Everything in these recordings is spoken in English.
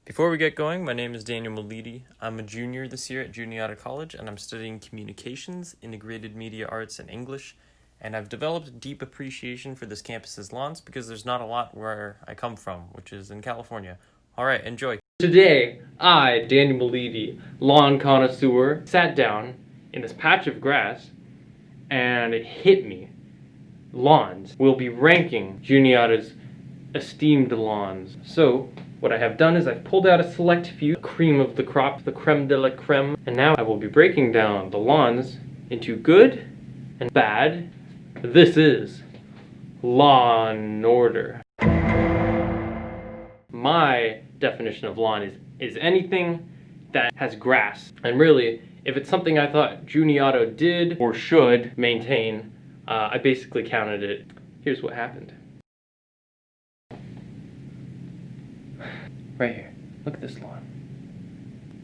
Before we get going, my name is Daniel Muleady. I'm a junior this year at Juniata College, and I'm studying communications, integrated media arts, and English. And I've developed a deep appreciation for this campus's lawns because there's not a lot where I come from, which is in California. All right, enjoy. Today, I, Daniel Muleady, lawn connoisseur, sat down in this patch of grass and it hit me. Lawns. We'll be ranking Juniata's esteemed lawns. So, what I have done is I've pulled out a select few, cream of the crop, the creme de la creme, and now I will be breaking down the lawns into good and bad. This is Law and Order. My definition of lawn is anything that has grass. And really, if it's something I thought Juniata did or should maintain, I basically counted it. Here's what happened. Right here. Look at this lawn.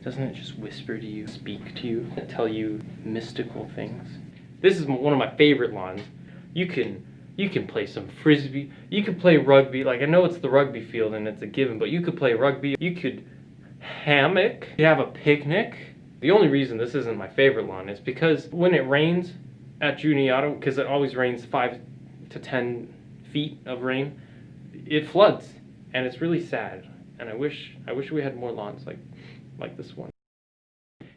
Doesn't it just whisper to you, speak to you, tell you mystical things? This is one of my favorite lawns. You can play some frisbee. You could play rugby. Like, I know it's the rugby field and it's a given, but you could play rugby. You could hammock. You have a picnic. The only reason this isn't my favorite lawn is because when it rains at Juniata, because it always rains 5 to 10 feet of rain, it floods, and it's really sad. And I wish we had more lawns like this one.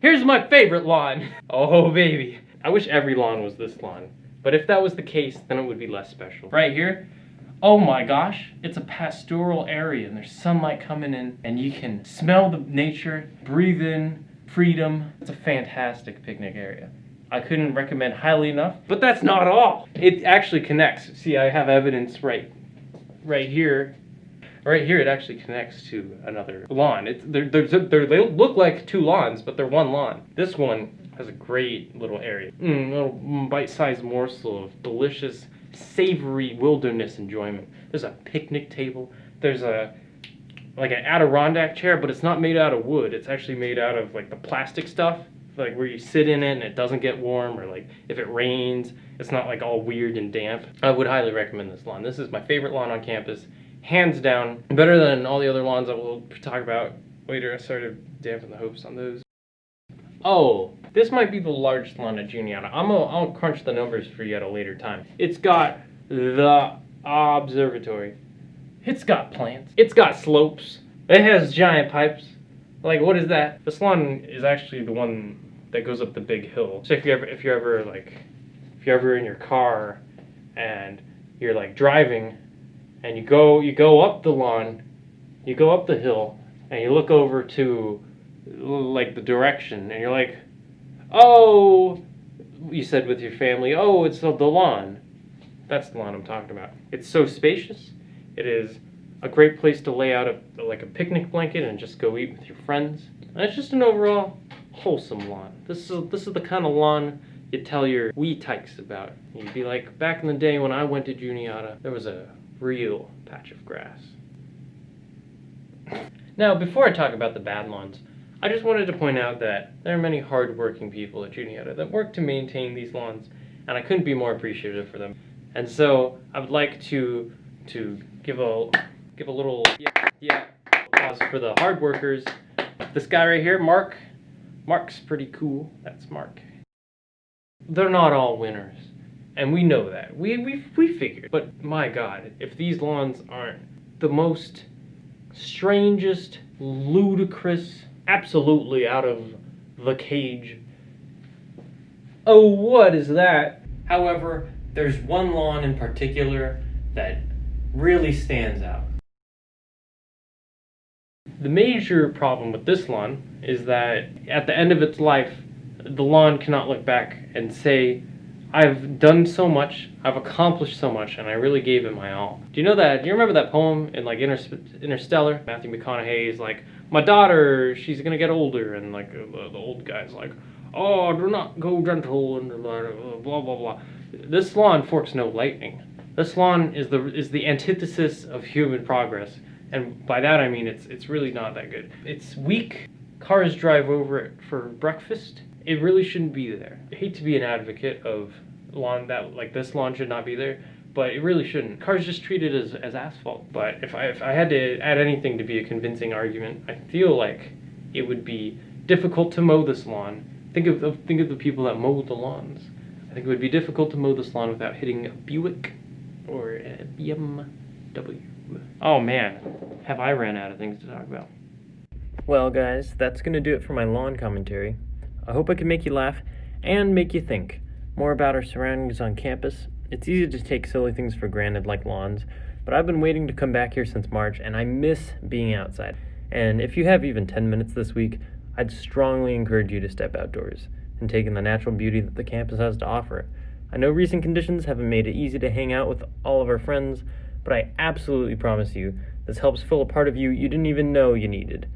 Here's my favorite lawn. Oh baby. I wish every lawn was this lawn. But if that was the case, then it would be less special. Right here, oh my gosh, it's a pastoral area and there's sunlight coming in and you can smell the nature, breathe in freedom. It's a fantastic picnic area. I couldn't recommend highly enough, but that's not all. It actually connects. See, I have evidence right here. Right here, it actually connects to another lawn. They look like two lawns, but they're one lawn. This one has a great little area. Little bite-sized morsel of delicious, savory wilderness enjoyment. There's a picnic table. There's like an Adirondack chair, but it's not made out of wood. It's actually made out of like the plastic stuff, like where you sit in it and it doesn't get warm, or like if it rains, it's not like all weird and damp. I would highly recommend this lawn. This is my favorite lawn on campus. Hands down, better than all the other lawns I will talk about later. I started damping the hopes on those. Oh, this might be the largest lawn at Juniata. I'll crunch the numbers for you at a later time. It's got the observatory. It's got plants. It's got slopes. It has giant pipes. Like, what is that? This lawn is actually the one that goes up the big hill. So if you're ever in your car and you're like driving, and you go up the lawn, you go up the hill, and you look over to like the direction, and you're like, oh, you said with your family, oh, it's the lawn. That's the lawn I'm talking about. It's so spacious. It is a great place to lay out like a picnic blanket and just go eat with your friends. And it's just an overall wholesome lawn. This is the kind of lawn you tell your wee tykes about. You'd be like, back in the day when I went to Juniata, there was a real patch of grass. Now, before I talk about the bad lawns, I just wanted to point out that there are many hard-working people at Juniata that work to maintain these lawns, and I couldn't be more appreciative for them. And so I would like to give a little applause for the hard workers. This guy right here, Mark's pretty cool. That's Mark. They're not all winners. And we know that. We figured. But my God, if these lawns aren't the most strangest, ludicrous, absolutely out of the cage. Oh, what is that? However, there's one lawn in particular that really stands out. The major problem with this lawn is that at the end of its life, the lawn cannot look back and say, I've done so much, I've accomplished so much, and I really gave it my all. Do you remember that poem in like Interstellar? Matthew McConaughey is like, my daughter, she's gonna get older, and like the old guy's like, oh, do not go gentle, and blah, blah, blah. This lawn forks no lightning. This lawn is the antithesis of human progress, and by that I mean it's really not that good. It's weak. Cars drive over it for breakfast. It really shouldn't be there. I hate to be an advocate of lawn that like this lawn should not be there, but it really shouldn't. Cars just treat it as asphalt. But if I had to add anything to be a convincing argument, I feel like it would be difficult to mow this lawn. Think of the people that mow the lawns. I think it would be difficult to mow this lawn without hitting a Buick or a BMW. Oh man, have I ran out of things to talk about. Well, guys, that's going to do it for my lawn commentary. I hope I can make you laugh and make you think more about our surroundings on campus. It's easy to take silly things for granted like lawns, but I've been waiting to come back here since March, and I miss being outside. And if you have even 10 minutes this week, I'd strongly encourage you to step outdoors and take in the natural beauty that the campus has to offer. I know recent conditions haven't made it easy to hang out with all of our friends, but I absolutely promise you this helps fill a part of you you didn't even know you needed.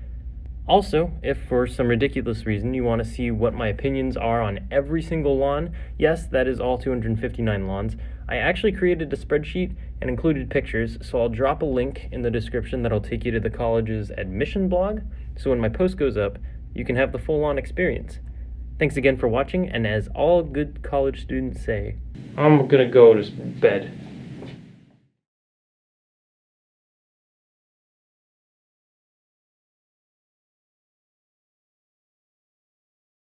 Also, if for some ridiculous reason you want to see what my opinions are on every single lawn, yes, that is all 259 lawns, I actually created a spreadsheet and included pictures, so I'll drop a link in the description that'll take you to the college's admission blog, so when my post goes up, you can have the full lawn experience. Thanks again for watching, and as all good college students say, I'm gonna go to bed.